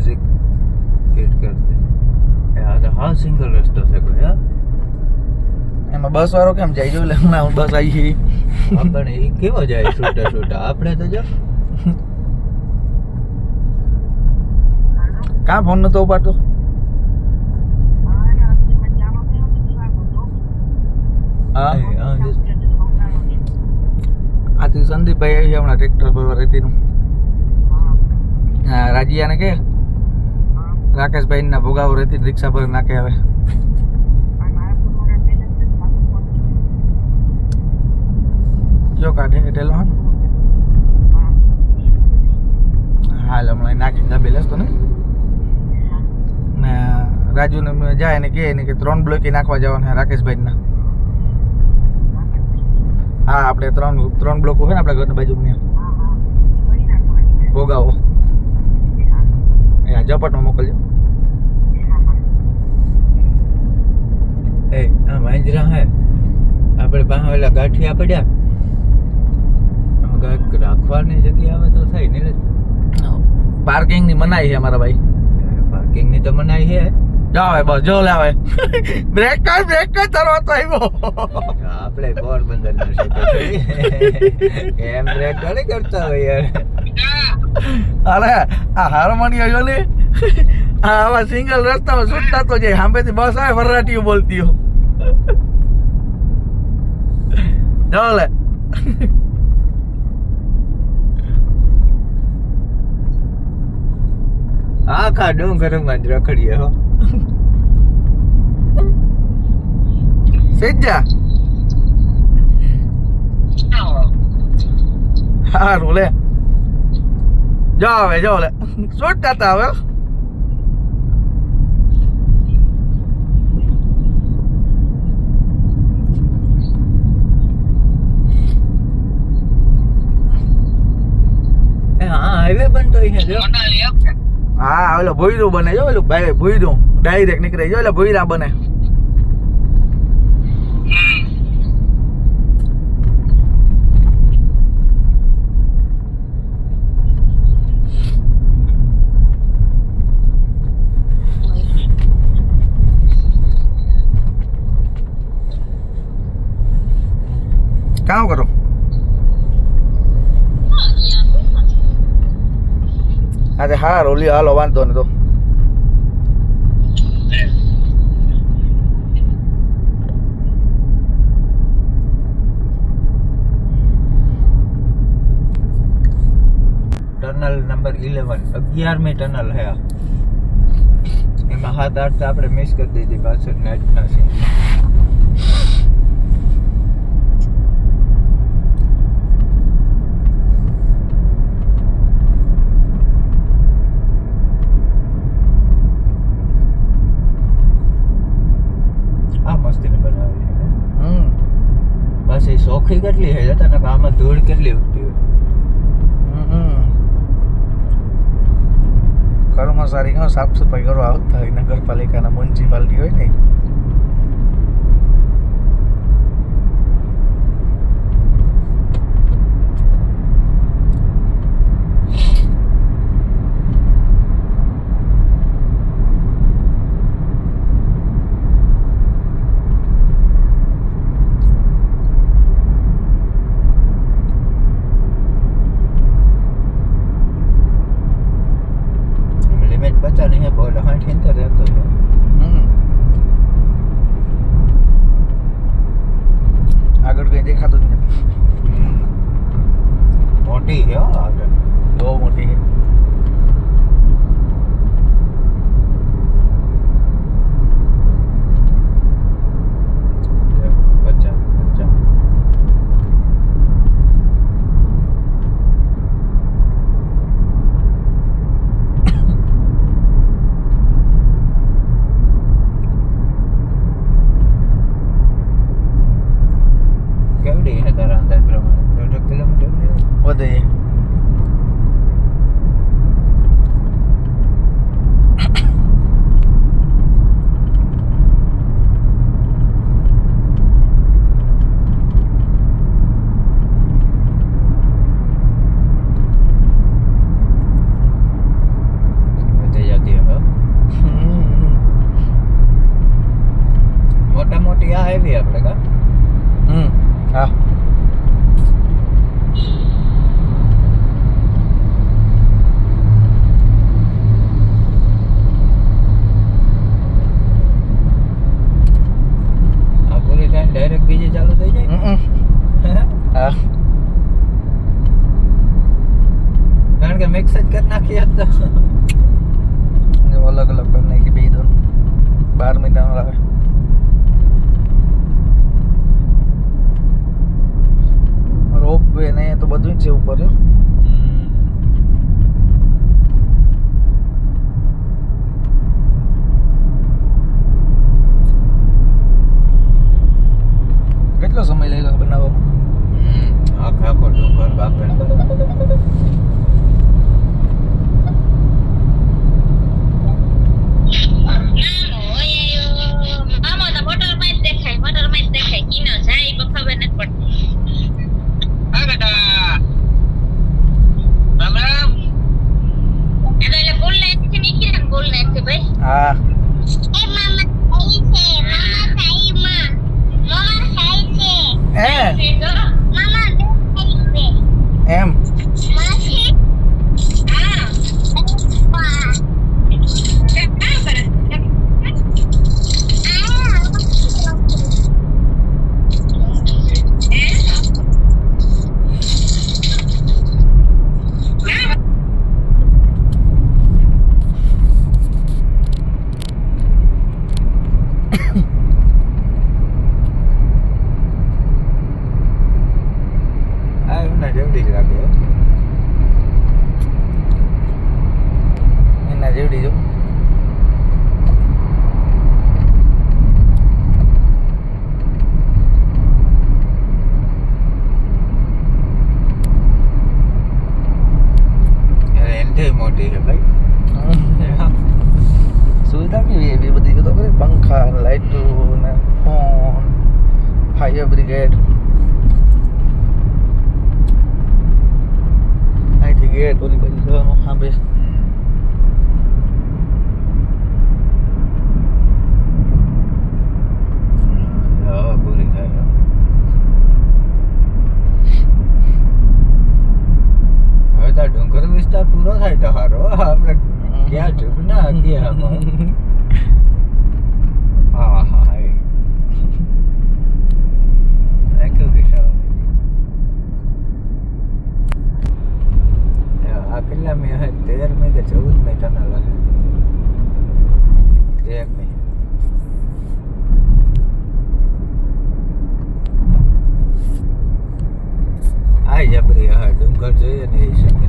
Music hit करते यार हाँ सिंगल रस्तो છે કોઈ હા એમાં બસ વાળો કેમ જાય જો એટલે હમણાં બસ આવી છે આપણે એ કેવો જાય છૂટા છૂટા આપણે તો જો કાં ફોન નતો ઉપાડતો હા આથી સંદીપભાઈ આવી હમણાં ટ્રેક્ટર ભરવા રેતીનું હા રાજીયાને કે રાકેશભાઈ ના ભોગાવો રેતી રિક્ષા પર નાખે આવે જો કાઢે ટેલો હાલ હમણાં નાખી બેલેસ તો ને રાજુને જાય ને કે 3 બ્લોક નાખવા જવાના રાકેશભાઈ ના હા આપણે 3 બ્લોકો હોય ને આપણા ઘરની બાજુમાં ભોગાવો ઝપટમાં મોકલજો એ આ માંજરા હે આપણે પાસે ઓલા ગાંઠિયા પડ્યા આમાં કાંઈક રાખવાની જગ્યા આવે તો થાય ને પાર્કિંગ ની મનાઈ છે અમારા ભાઈ પાર્કિંગ ની તો મનાઈ છે જાવે બસ જો લાવે બ્રેક કર તારો તો આવ્યો આપણે પોરબંદર ના છે એમ બ્રેક કરી કરતા હોય યાર અરે આ હારમોની આવ્યો ને આવા સિંગલ રસ્તામાં છૂટતા તો જાય સાંભળેથી બસ આવે વરાટીઓ બોલતી હો જાઓ લે આખા ડુંગરમાં જ રખડીએ હો સેજા હારું લે જાઓ લે છૂટતા તા હવે હાઈવે બનતો છે જો હા ઓલો ભોયરું બને જો ઓલું ભાઈ ભોયરું ડાયરેક્ટ નીકળે જો એટલે ભોયરા બને કામ કરો અરે હા રોલી હાલો વાંધો ને તો ટનલ નંબર 11મી ટનલ હે એમાં 7-8 તો આપણે મિસ કરી દીધી પાછળ નાઇટના સીન ચોખ્ખી કેટલી છે તને આમાં ધૂળ કેટલી ઉઠતી હોય કર્મચારી સાફ સફાઈ કરવા આવતા હોય નગરપાલિકાના મ્યુનિસિપાલિટી હોય ને बचा नहीं है बोल हाँ ठीक तो रहता है આગળ કઈ દેખાતું જ નથી મોટી છે આગળ બહુ મોટી છે વધે મિક્સ જ કરી નાખીએ તો જો અલગ અલગ કરી નાખી બે દોન 12 મહિના આવે રોપ વે ને તો બધું જ છે ઉપર જો કેટલો સમય લાગ્યો બનાવવામાં આખો ડુંગર કાપે હા એમ જેવડી જ લાગે એના જેવડી જો એન્ટે મોટી છે ભાઈ સુવિધા કેવી એવી બધી તો કરે પંખા લાઇટો ને ફોન ફાયર બ્રિગેડ અહીંથી ગેટ ઓલી બાજુ જવાનું સાંભળે પૂરી થાય હવે તો ડુંગર વિસ્તાર પૂરો થાય તો સારો આપણે ક્યાં જવું ના ક્યાં હા હા થેન્ક યુ કિશોર આ કેટલા મેં 13 મે કે 14 મે ટનલ હશે 1 મે આ જબરી હા ડુંગર જોઈએ ને એ શકે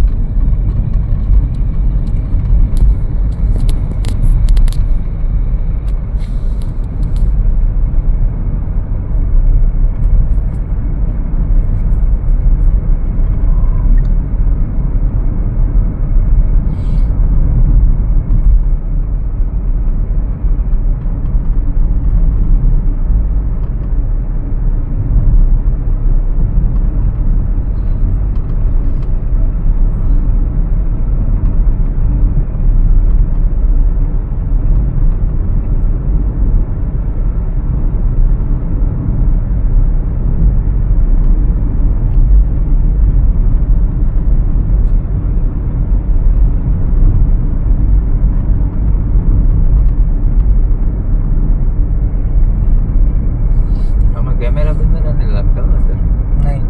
કેમેરા બેમેરા નહીં લાગતા અંદર નહીં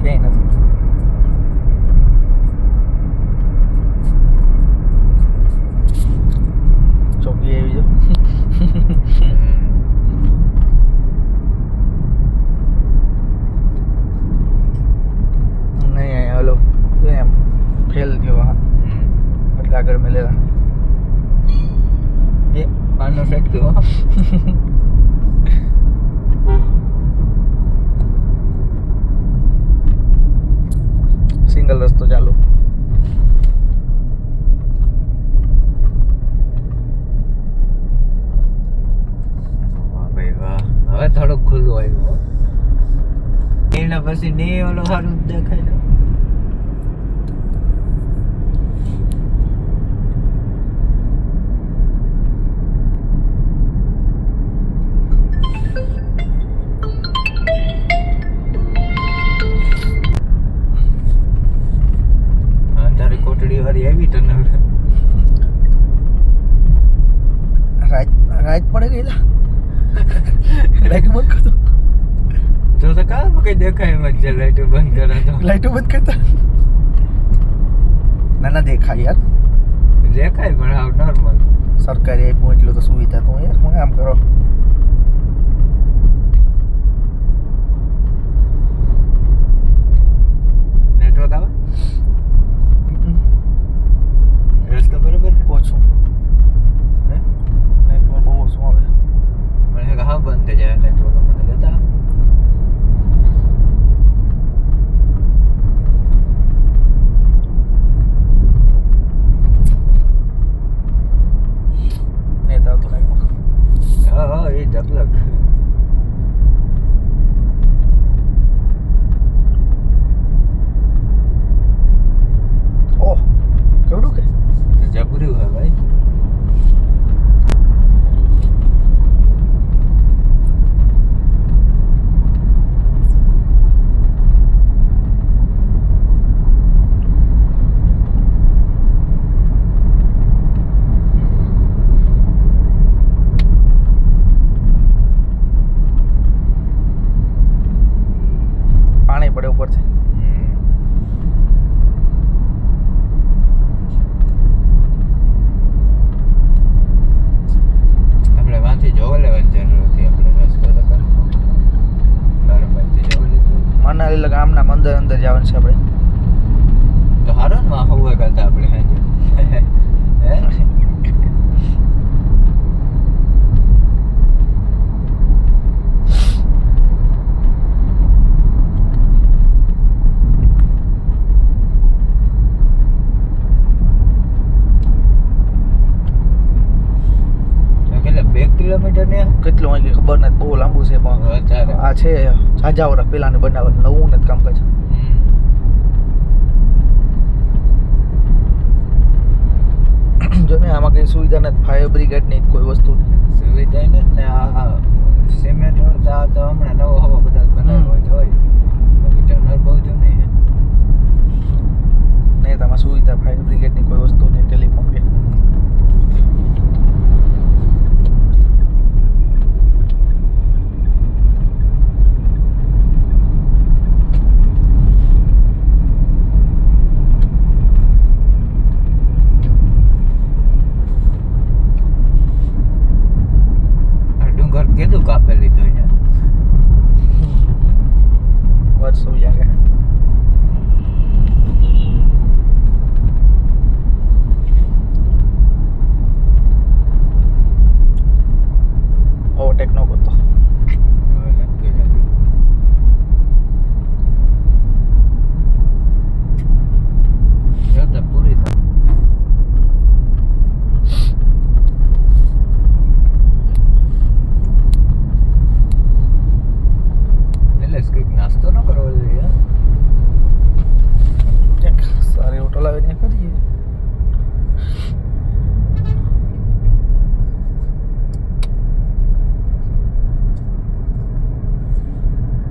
ક્યાંય નથી ચોકી આવી જો નહીં અહીંયા હલો એમ ફેલ થયો હા એટલે આગળ મેલેલા એ પાનો સેટ થયો સિંગલ રસ્તો ચાલુ વાહ ભાઈ વાહ હવે થોડુંક ખુલ્લું આવ્યું એના પછી ને ઓલો સારું દેખાય છે કોટડી વાળી આવી ટનલ રાઈટ પડે ગયેલા લાઈટ બંધ કરતો તો કામ કઈ દેખાય એમ જ લાઈટ બંધ કરે તો લાઈટો બંધ કરતા દેખાય યાર. દેખાય પણ હાવ નોર્મલ. સરકારી આપ્યું એટલું તો સુવિધા તો યાર હું આમ કરો. નેટવર્ક આવે રસ્તો બરોબર ઓછું હે નેટવર્ક બહુ ઓછું આવે. મને કે હા બંધ થઈ જાય નેટવર્ક મને લેતા નેટ આવતું નહીં. હા એ ઝપલક ઓહ કેવડું કે જબરું હે ભાઈ. પાણી પડે ઉપરથી. આપણે વાંથી જોવા લેવાની જરૂર હતી. આપણે રસ્તો તો કરવો બારબારથી જોવા લીધું મનાલી લગા આમના અંદર અંદર જવાનું છે આપણે. તો હારો ને માં હોવે કરતા આપણે હે કેટલા 2 કિલોમીટર ને કેટલું વાગે ખબર નથી, બહુ લાંબુ છે પણ વધારે આ છે ઝાઝા વર્ષ પહેલાને બનાવેલ, નવું નથી કામકાજ. જો ને આમાં કઈ સુવિધા નથી, ફાયર બ્રિગેડ ની કોઈ વસ્તુ નહીં. સુવિધા ને આ સિમેન્ટ રોડ તો હમણાં નવો હવો બધા બનાવ્યો હોય